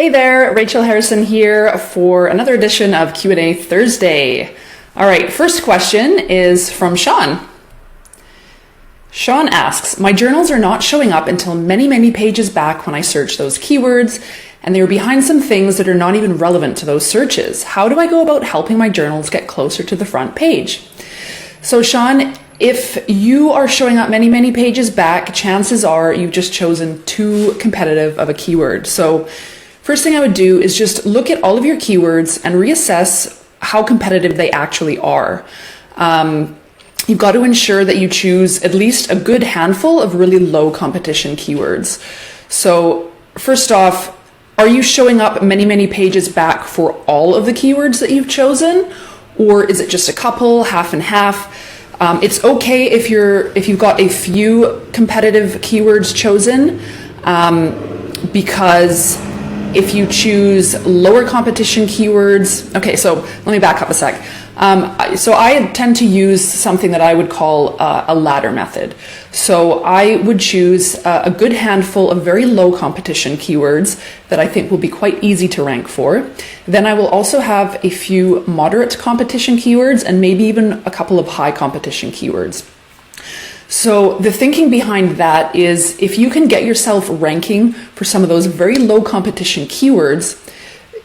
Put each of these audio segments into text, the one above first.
Hey there, Rachel Harrison here for another edition of Q&A Thursday. All right, first question is from Sean. Sean asks, my journals are not showing up until many pages back when I search those keywords, and they are behind some things that are not even relevant to those searches. How do I go about helping my journals get closer to the front page? So Sean, if you are showing up many pages back, chances are you've just chosen too competitive of a keyword. So first thing I would do is just look at all of your keywords and reassess how competitive they actually are. You've got to ensure that you choose at least a good handful of really low competition keywords. So first off, are you showing up many pages back for all of the keywords that you've chosen? Or is it just a couple, half and half? It's okay if you've got a few competitive keywords chosen, because if you choose lower competition keywords, okay, so let me back up a sec. So I tend to use something that I would call a ladder method. So I would choose a good handful of very low competition keywords that I think will be quite easy to rank for. Then I will also have a few moderate competition keywords and maybe even a couple of high competition keywords. So the thinking behind that is if you can get yourself ranking for some of those very low competition keywords,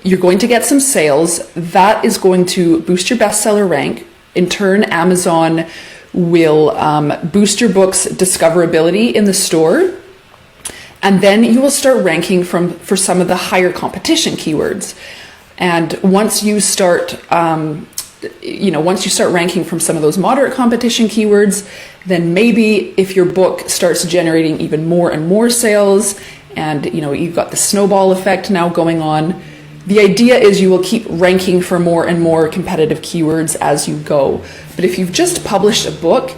you're going to get some sales. That is going to boost your bestseller rank. In turn, Amazon will boost your book's discoverability in the store. And then you will start ranking for some of the higher competition keywords. And once you start ranking from some of those moderate competition keywords, then maybe if your book starts generating even more and more sales, and you've got the snowball effect now going on, the idea is you will keep ranking for more and more competitive keywords as you go. But if you've just published a book,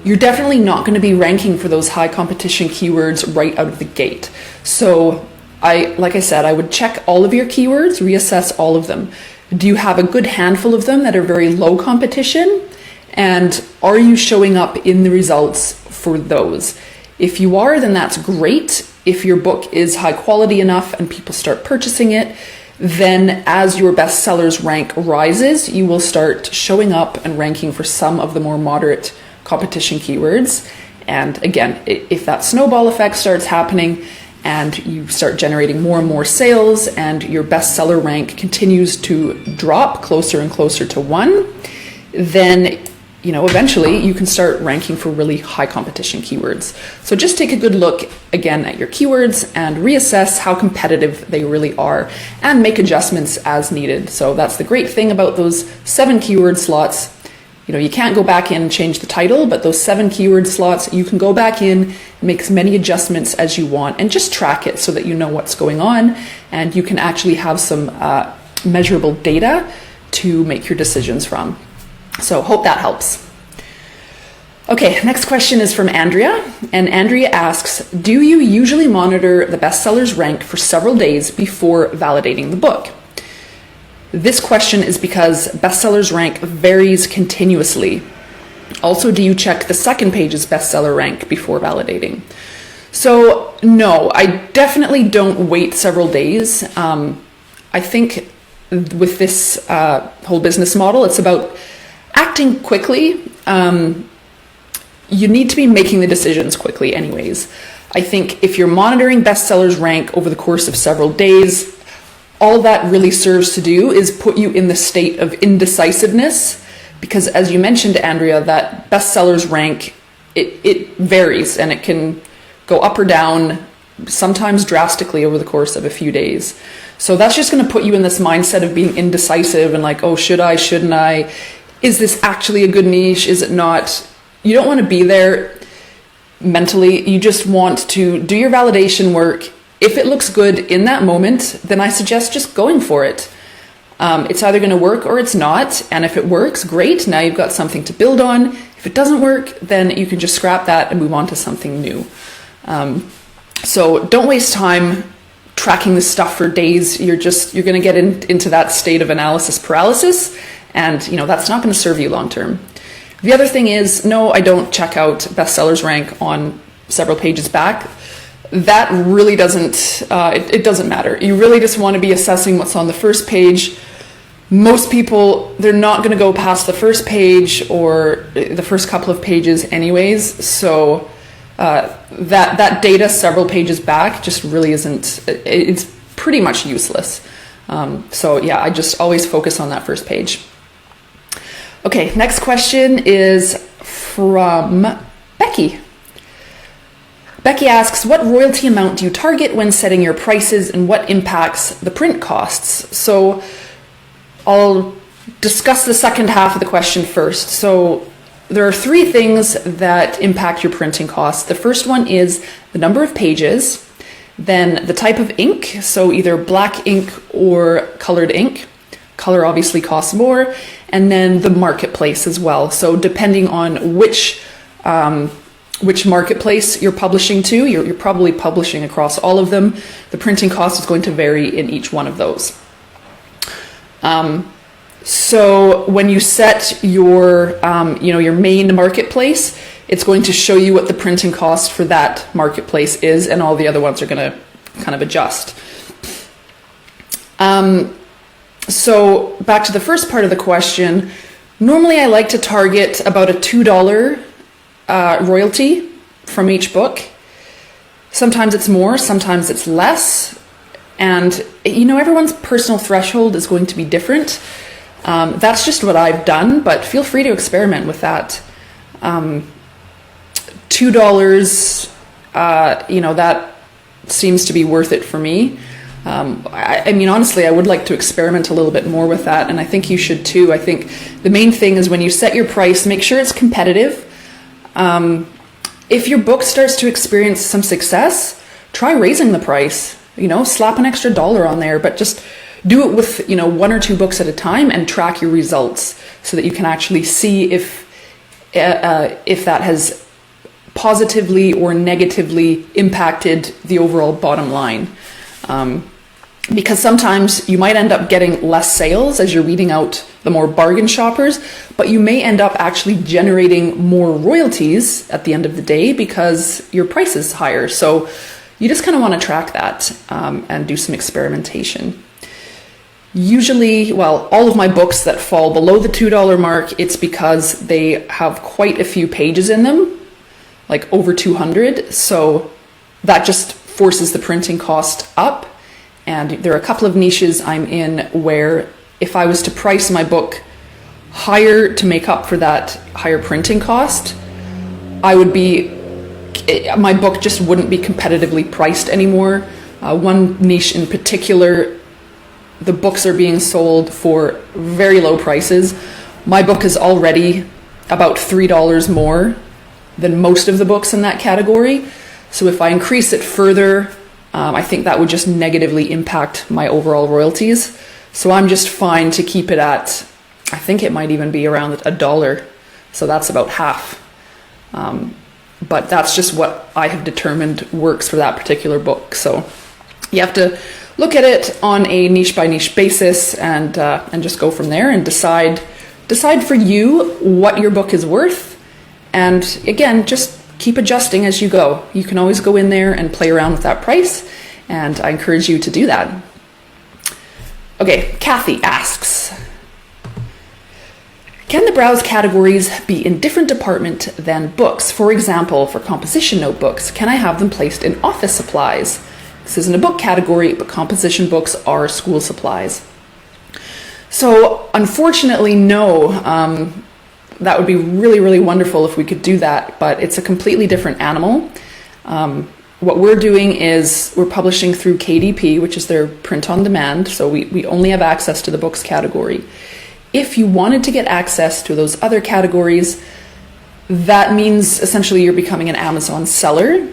you're definitely not going to be ranking for those high competition keywords right out of the gate. So like I said, I would check all of your keywords, reassess all of them. Do you have a good handful of them that are very low competition? And are you showing up in the results for those? If you are, then that's great. If your book is high quality enough and people start purchasing it, then as your bestsellers rank rises, you will start showing up and ranking for some of the more moderate competition keywords. And again, if that snowball effect starts happening and you start generating more and more sales and your bestseller rank continues to drop closer and closer to 1, then eventually you can start ranking for really high competition keywords. So just take a good look again at your keywords and reassess how competitive they really are and make adjustments as needed. So that's the great thing about those 7 keyword slots. You can't go back in and change the title, but those 7 keyword slots, you can go back in and make as many adjustments as you want and just track it so that you know what's going on and you can actually have some measurable data to make your decisions from. So hope that helps. Okay, next question is from Andrea, and Andrea asks, do you usually monitor the bestsellers rank for several days before validating the book? This question is because bestsellers rank varies continuously. Also, do you check the second page's bestseller rank before validating? So no, I definitely don't wait several days. I think with this whole business model, it's about acting quickly. You need to be making the decisions quickly anyways. I think if you're monitoring bestsellers rank over the course of several days, all that really serves to do is put you in the state of indecisiveness, because as you mentioned, Andrea, that bestsellers rank, it varies and it can go up or down, sometimes drastically over the course of a few days. So that's just going to put you in this mindset of being indecisive and like, oh, should I, shouldn't I? Is this actually a good niche? Is it not? You don't want to be there mentally. You just want to do your validation work. If it looks good in that moment, then I suggest just going for it. It's either going to work or it's not. And if it works, great. Now you've got something to build on. If it doesn't work, then you can just scrap that and move on to something new. So don't waste time tracking this stuff for days. You're going to get into that state of analysis paralysis. And that's not going to serve you long term. The other thing is, no, I don't check out bestsellers rank on several pages back. that really doesn't, it doesn't matter. You really just want to be assessing what's on the first page. Most people, they're not going to go past the first page or the first couple of pages anyways. So that data several pages back just really isn't, it's pretty much useless. So yeah, I just always focus on that first page. Okay, next question is from Becky. Becky asks, what royalty amount do you target when setting your prices and what impacts the print costs? So I'll discuss the second half of the question first. So there are three things that impact your printing costs. The first one is the number of pages, then the type of ink, so either black ink or colored ink. Color obviously costs more, and then the marketplace as well. So depending on which marketplace you're publishing to, you're probably publishing across all of them. The printing cost is going to vary in each one of those. So when you set your, your main marketplace, it's going to show you what the printing cost for that marketplace is, and all the other ones are going to kind of adjust. So back to the first part of the question, normally I like to target about a $2 royalty from each book. Sometimes it's more, sometimes it's less. And, everyone's personal threshold is going to be different. That's just what I've done, but feel free to experiment with that. $2, that seems to be worth it for me. Honestly, I would like to experiment a little bit more with that, and I think you should too. I think the main thing is when you set your price, make sure it's competitive. If your book starts to experience some success, try raising the price. Slap an extra $1 on there, but just do it with, one or two books at a time and track your results so that you can actually see if that has positively or negatively impacted the overall bottom line. Because sometimes you might end up getting less sales as you're weeding out the more bargain shoppers, but you may end up actually generating more royalties at the end of the day because your price is higher. So you just kind of want to track that and do some experimentation. Usually, all of my books that fall below the $2 mark, it's because they have quite a few pages in them, like over 200. So that just forces the printing cost up. And there are a couple of niches I'm in where if I was to price my book higher to make up for that higher printing cost, my book just wouldn't be competitively priced anymore. One niche in particular, the books are being sold for very low prices. My book is already about $3 more than most of the books in that category. So if I increase it further, I think that would just negatively impact my overall royalties. So I'm just fine to keep it at, I think it might even be around $1. So that's about half. But that's just what I have determined works for that particular book. So you have to look at it on a niche by niche basis and just go from there and decide for you what your book is worth. And again, just keep adjusting as you go. You can always go in there and play around with that price, and I encourage you to do that. Okay, Kathy asks, can the browse categories be in different department than books? For example, for composition notebooks, can I have them placed in office supplies? This isn't a book category, but composition books are school supplies. So unfortunately, no. That would be really, really wonderful if we could do that, but it's a completely different animal. What we're doing is we're publishing through KDP, which is their print on demand, so we only have access to the books category. If you wanted to get access to those other categories, that means essentially you're becoming an Amazon seller.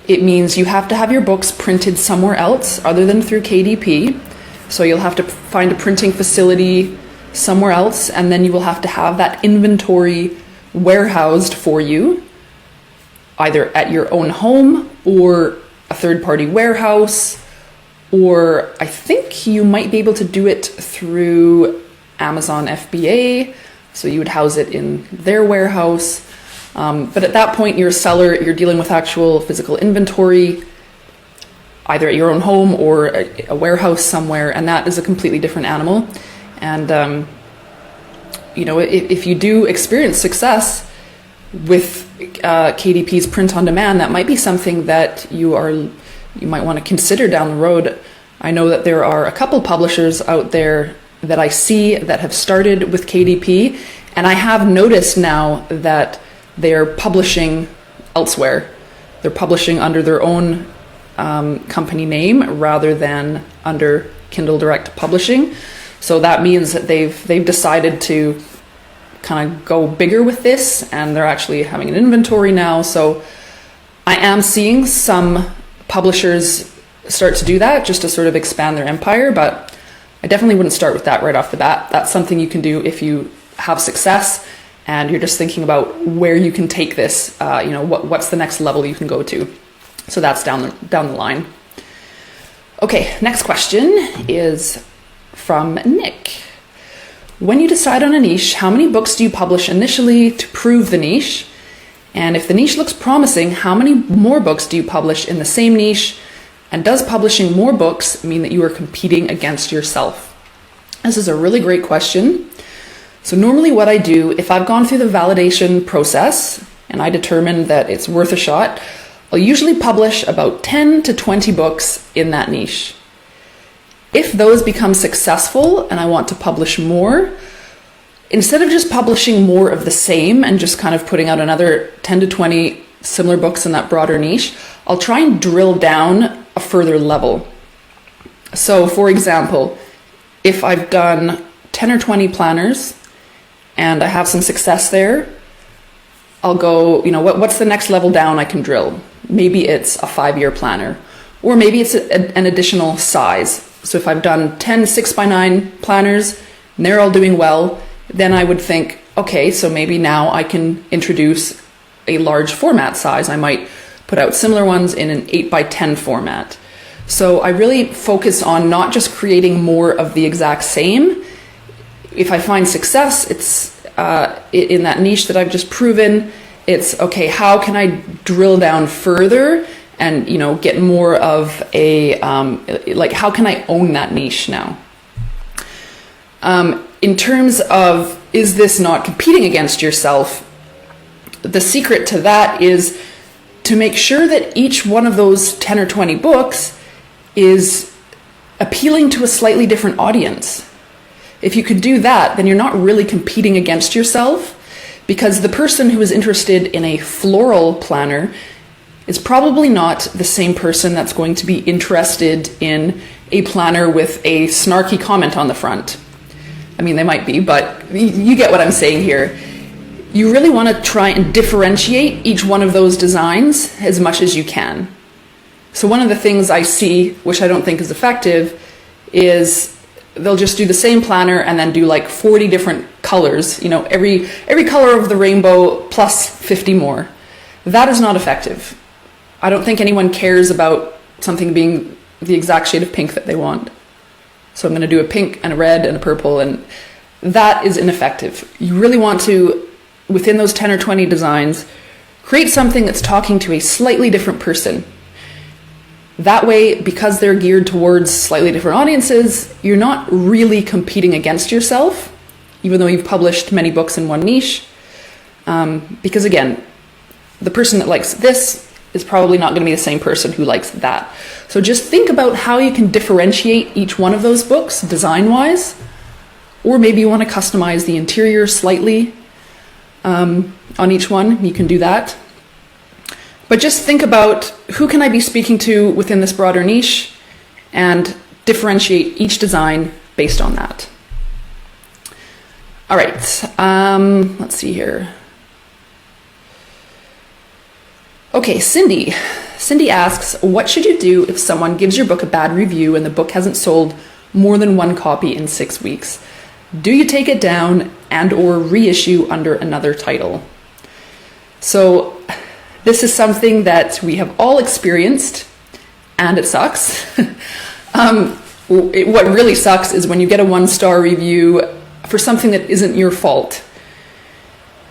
It means you have to have your books printed somewhere else other than through KDP. So you'll have to find a printing facility somewhere else, and then you will have to have that inventory warehoused for you, either at your own home or a third-party warehouse, or I think you might be able to do it through Amazon FBA, so you would house it in their warehouse. But at that point, you're a seller, you're dealing with actual physical inventory. either at your own home or a warehouse somewhere, and that is a completely different animal. And if you do experience success with KDP's print on demand, that might be something that you might want to consider down the road. I know that there are a couple publishers out there that I see that have started with KDP, and I have noticed now that they're publishing elsewhere. They're publishing under their own company name rather than under Kindle Direct Publishing. So that means that they've decided to kind of go bigger with this, and they're actually having an inventory now. So I am seeing some publishers start to do that just to sort of expand their empire, but I definitely wouldn't start with that right off the bat. That's something you can do if you have success and you're just thinking about where you can take this, what's the next level you can go to. So that's down the line. Okay, next question is from Nick. When you decide on a niche, how many books do you publish initially to prove the niche? And if the niche looks promising, how many more books do you publish in the same niche? And does publishing more books mean that you are competing against yourself? This is a really great question. So normally what I do, if I've gone through the validation process and I determine that it's worth a shot, I'll usually publish about 10 to 20 books in that niche. If those become successful and I want to publish more, instead of just publishing more of the same and just kind of putting out another 10 to 20 similar books in that broader niche, I'll try and drill down a further level. So for example, if I've done 10 or 20 planners and I have some success there, I'll go, what's the next level down I can drill? Maybe it's a 5-year planner, or maybe it's an additional size. So if I've done 10 6x9 planners and they're all doing well, then I would think, okay, so maybe now I can introduce a large format size. I might put out similar ones in an 8x10 format. So I really focus on not just creating more of the exact same. If I find success, it's in that niche that I've just proven, it's okay, how can I drill down further and get more of a how can I own that niche now? In terms of, is this not competing against yourself? The secret to that is to make sure that each one of those 10 or 20 books is appealing to a slightly different audience. If you could do that, then you're not really competing against yourself, because the person who is interested in a floral planner is probably not the same person that's going to be interested in a planner with a snarky comment on the front. I mean, they might be, but you get what I'm saying here. You really want to try and differentiate each one of those designs as much as you can. So one of the things I see, which I don't think is effective, is they'll just do the same planner and then do like 40 different colors, every color of the rainbow plus 50 more. That is not effective. I don't think anyone cares about something being the exact shade of pink that they want. So I'm going to do a pink and a red and a purple, and that is ineffective. You really want to, within those 10 or 20 designs, create something that's talking to a slightly different person. That way, because they're geared towards slightly different audiences, you're not really competing against yourself, even though you've published many books in one niche. Because again, the person that likes this is probably not going to be the same person who likes that. So just think about how you can differentiate each one of those books design-wise, or maybe you want to customize the interior slightly on each one. You can do that. But just think about, who can I be speaking to within this broader niche, and differentiate each design based on that. All right, let's see here. Okay, Cindy asks, what should you do if someone gives your book a bad review and the book hasn't sold more than one copy in 6 weeks? Do you take it down and or reissue under another title? So this is something that we have all experienced, and it sucks. What really sucks is when you get a 1-star review for something that isn't your fault.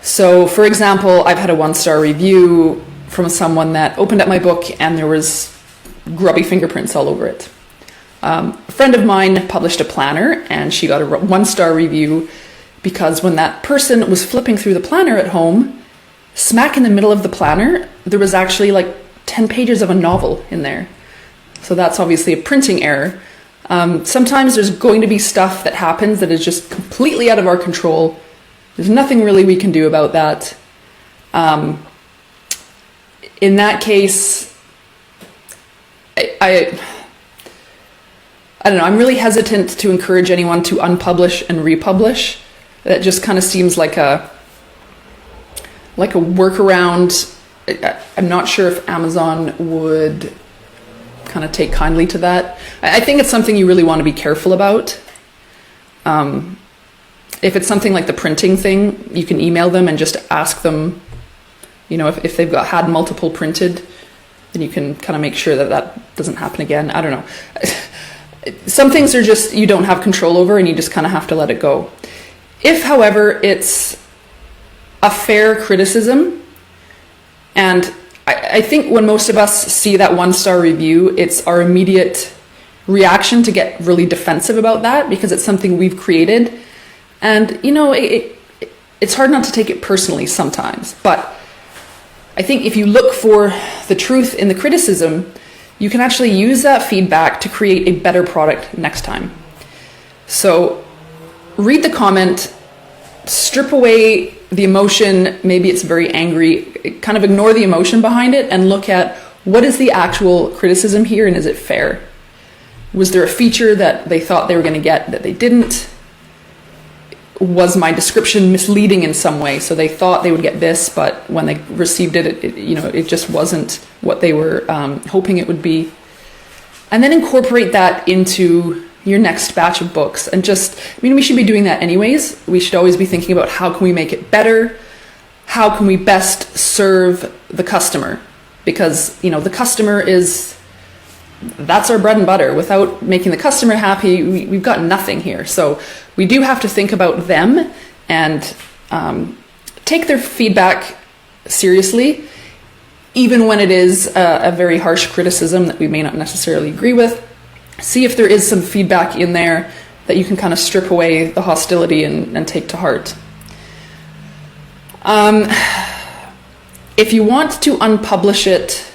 So for example, I've had a 1-star review from someone that opened up my book and there was grubby fingerprints all over it. A friend of mine published a planner, and she got a 1-star review because when that person was flipping through the planner at home, smack in the middle of the planner, there was actually like 10 pages of a novel in there. So that's obviously a printing error. Sometimes there's going to be stuff that happens that is just completely out of our control. There's nothing really we can do about that. In that case, I don't know, I'm really hesitant to encourage anyone to unpublish and republish. That just kind of seems like a workaround. I'm not sure if Amazon would kind of take kindly to that. I think it's something you really want to be careful about. If it's something like the printing thing, you can email them and just ask them, if they've had multiple printed, then you can kind of make sure that doesn't happen again. I don't know. Some things are just you don't have control over, and you just kind of have to let it go. If, however, it's a fair criticism, and I think when most of us see that 1-star review, it's our immediate reaction to get really defensive about that because it's something we've created. And, it's hard not to take it personally sometimes. But I think if you look for the truth in the criticism, you can actually use that feedback to create a better product next time. So read the comment, strip away the emotion. Maybe it's very angry. Kind of ignore the emotion behind it and look at what is the actual criticism here and is it fair? Was there a feature that they thought they were going to get that they didn't? Was my description misleading in some way? So they thought they would get this, but when they received it, it just wasn't what they were hoping it would be. And then incorporate that into your next batch of books. And we should be doing that anyways. We should always be thinking about how can we make it better? How can we best serve the customer? Because, the customer that's our bread and butter. Without making the customer happy, we've got nothing here. So we do have to think about them and take their feedback seriously, even when it is a very harsh criticism that we may not necessarily agree with. See if there is some feedback in there that you can kind of strip away the hostility and take to heart. If you want to unpublish it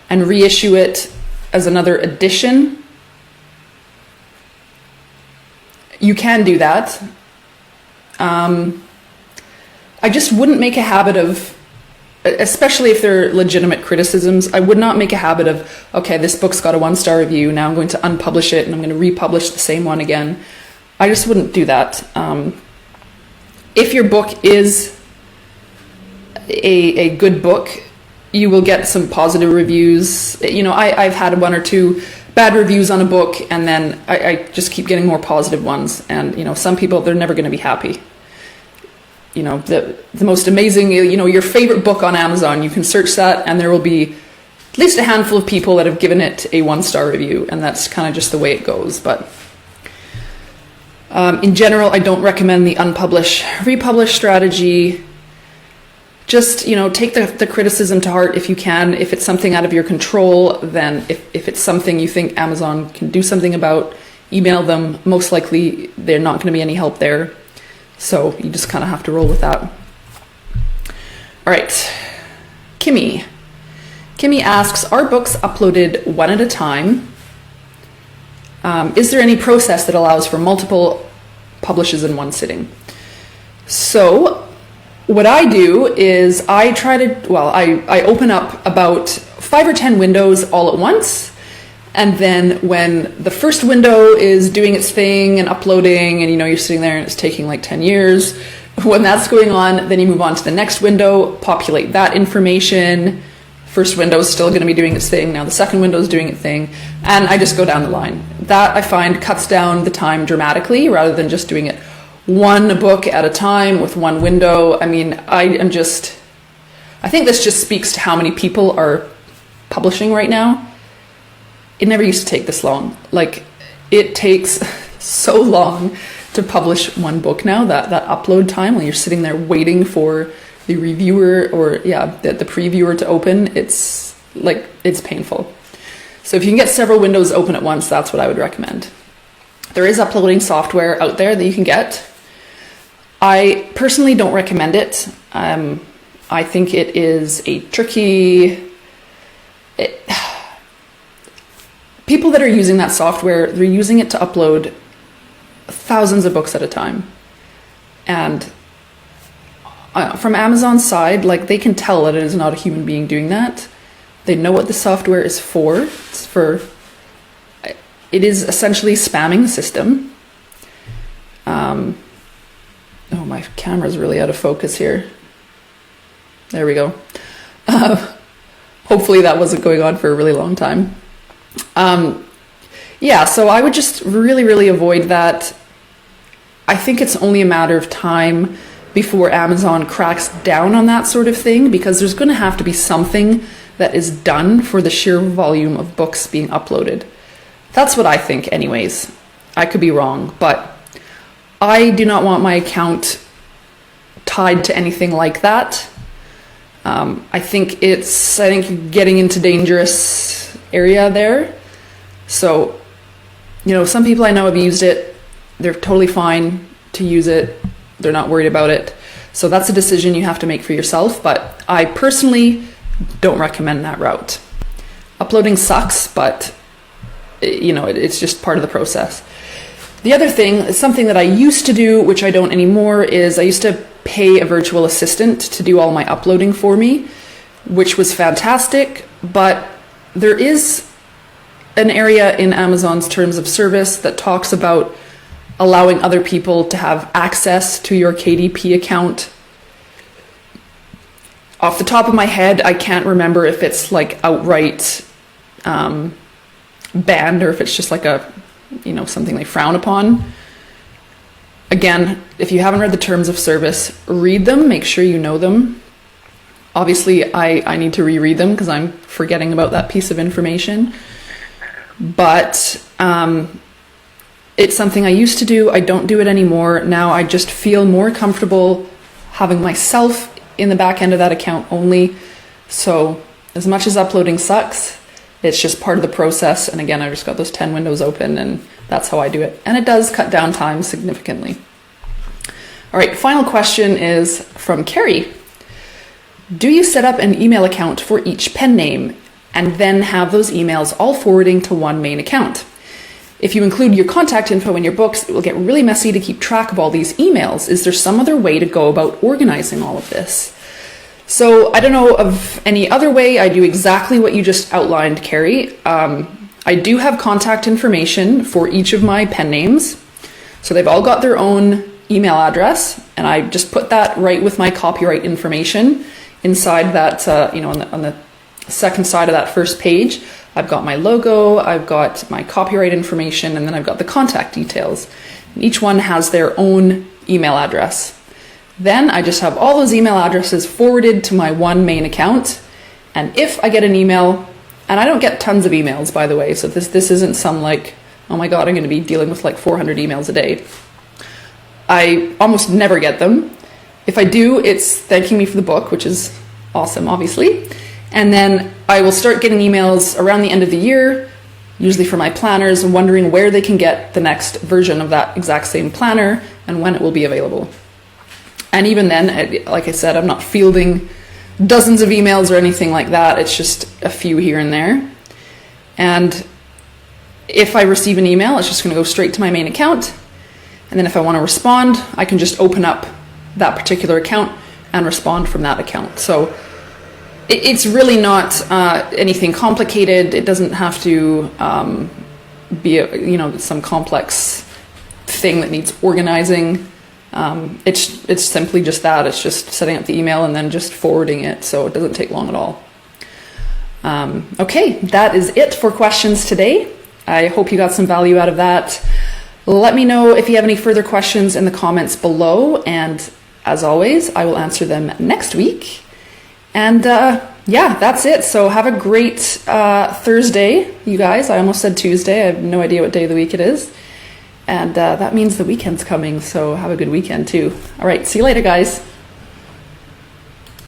and reissue it as another edition, you can do that. I just wouldn't make a habit of, especially if they're legitimate criticisms, I would not make a habit of, okay, this book's got a 1-star review, now I'm going to unpublish it and I'm going to republish the same one again. I just wouldn't do that. If your book is a good book, you will get some positive reviews. I've had 1 or 2 bad reviews on a book, and then I just keep getting more positive ones. And, some people, they're never going to be happy. The most amazing, your favorite book on Amazon, you can search that and there will be at least a handful of people that have given it a 1-star review, and that's kind of just the way it goes. But in general, I don't recommend the unpublish, republish strategy. Just, take the criticism to heart if you can. If it's something out of your control, then if it's something you think Amazon can do something about, email them. Most likely they're not going to be any help there. So you just kind of have to roll with that. All right. Kimmy. Kimmy asks, are books uploaded one at a time? Is there any process that allows for multiple publishes in one sitting? So what I do is I open up about 5 or 10 windows all at once. And then when the first window is doing its thing and uploading, and you're sitting there and it's taking like 10 years, when that's going on, then you move on to the next window, populate that information. First window is still going to be doing its thing. Now the second window is doing its thing. And I just go down the line. That I find cuts down the time dramatically rather than just doing it one book at a time with one window. I think this just speaks to how many people are publishing right now. It never used to take this long. It takes so long to publish one book now, that upload time when you're sitting there waiting for the reviewer or the previewer to open, it's painful. So if you can get several windows open at once, that's what I would recommend. There is uploading software out there that you can get. I personally don't recommend it. I think it is a tricky... People that are using that software, they're using it to upload thousands of books at a time. And from Amazon's side, like, they can tell that it is not a human being doing that. They know what the software is for. It is essentially spamming the system. Oh, my camera's really out of focus here. There we go. Hopefully that wasn't going on for a really long time. Yeah, so I would just really, really avoid that. I think it's only a matter of time before Amazon cracks down on that sort of thing, because there's going to have to be something that is done for the sheer volume of books being uploaded. That's what I think anyways. I could be wrong, but I do not want my account tied to anything like that. I think you're getting into dangerous area there. So, some people I know have used it. They're totally fine to use it. They're not worried about it. So that's a decision you have to make for yourself. But I personally don't recommend that route. Uploading sucks, but it's just part of the process. The other thing is something that I used to do, which I don't anymore, is I used to pay a virtual assistant to do all my uploading for me, which was fantastic. But there is an area in Amazon's terms of service that talks about allowing other people to have access to your KDP account. Off the top of my head, I can't remember if it's like outright banned or if it's just like something they frown upon. Again, if you haven't read the terms of service, read them, make sure you know them. Obviously, I need to reread them because I'm forgetting about that piece of information. But it's something I used to do. I don't do it anymore. Now I just feel more comfortable having myself in the back end of that account only. So as much as uploading sucks, it's just part of the process. And again, I just got those 10 windows open and that's how I do it. And it does cut down time significantly. All right, final question is from Carrie. Do you set up an email account for each pen name and then have those emails all forwarding to one main account? If you include your contact info in your books, it will get really messy to keep track of all these emails. Is there some other way to go about organizing all of this? So I don't know of any other way. I do exactly what you just outlined, Carrie. I do have contact information for each of my pen names. So they've all got their own email address, and I just put that right with my copyright information inside that, on the second side of that first page. I've got my logo, I've got my copyright information, and then I've got the contact details. And each one has their own email address. Then I just have all those email addresses forwarded to my one main account. And if I get an email, and I don't get tons of emails, by the way, so this isn't some like, oh my God, I'm going to be dealing with like 400 emails a day. I almost never get them. If I do, it's thanking me for the book, which is awesome, obviously. And then I will start getting emails around the end of the year, usually for my planners, wondering where they can get the next version of that exact same planner and when it will be available. And even then, like I said, I'm not fielding dozens of emails or anything like that. It's just a few here and there. And if I receive an email, it's just going to go straight to my main account. And then if I want to respond, I can just open up that particular account and respond from that account. So it's really not anything complicated. It doesn't have to be some complex thing that needs organizing. It's simply just that. It's just setting up the email and then just forwarding it. So it doesn't take long at all. Okay, that is it for questions today. I hope you got some value out of that. Let me know if you have any further questions in the comments below. And as always, I will answer them next week. And yeah, that's it. So have a great Thursday, you guys. I almost said Tuesday. I have no idea what day of the week it is. And that means the weekend's coming. So have a good weekend too. All right. See you later, guys.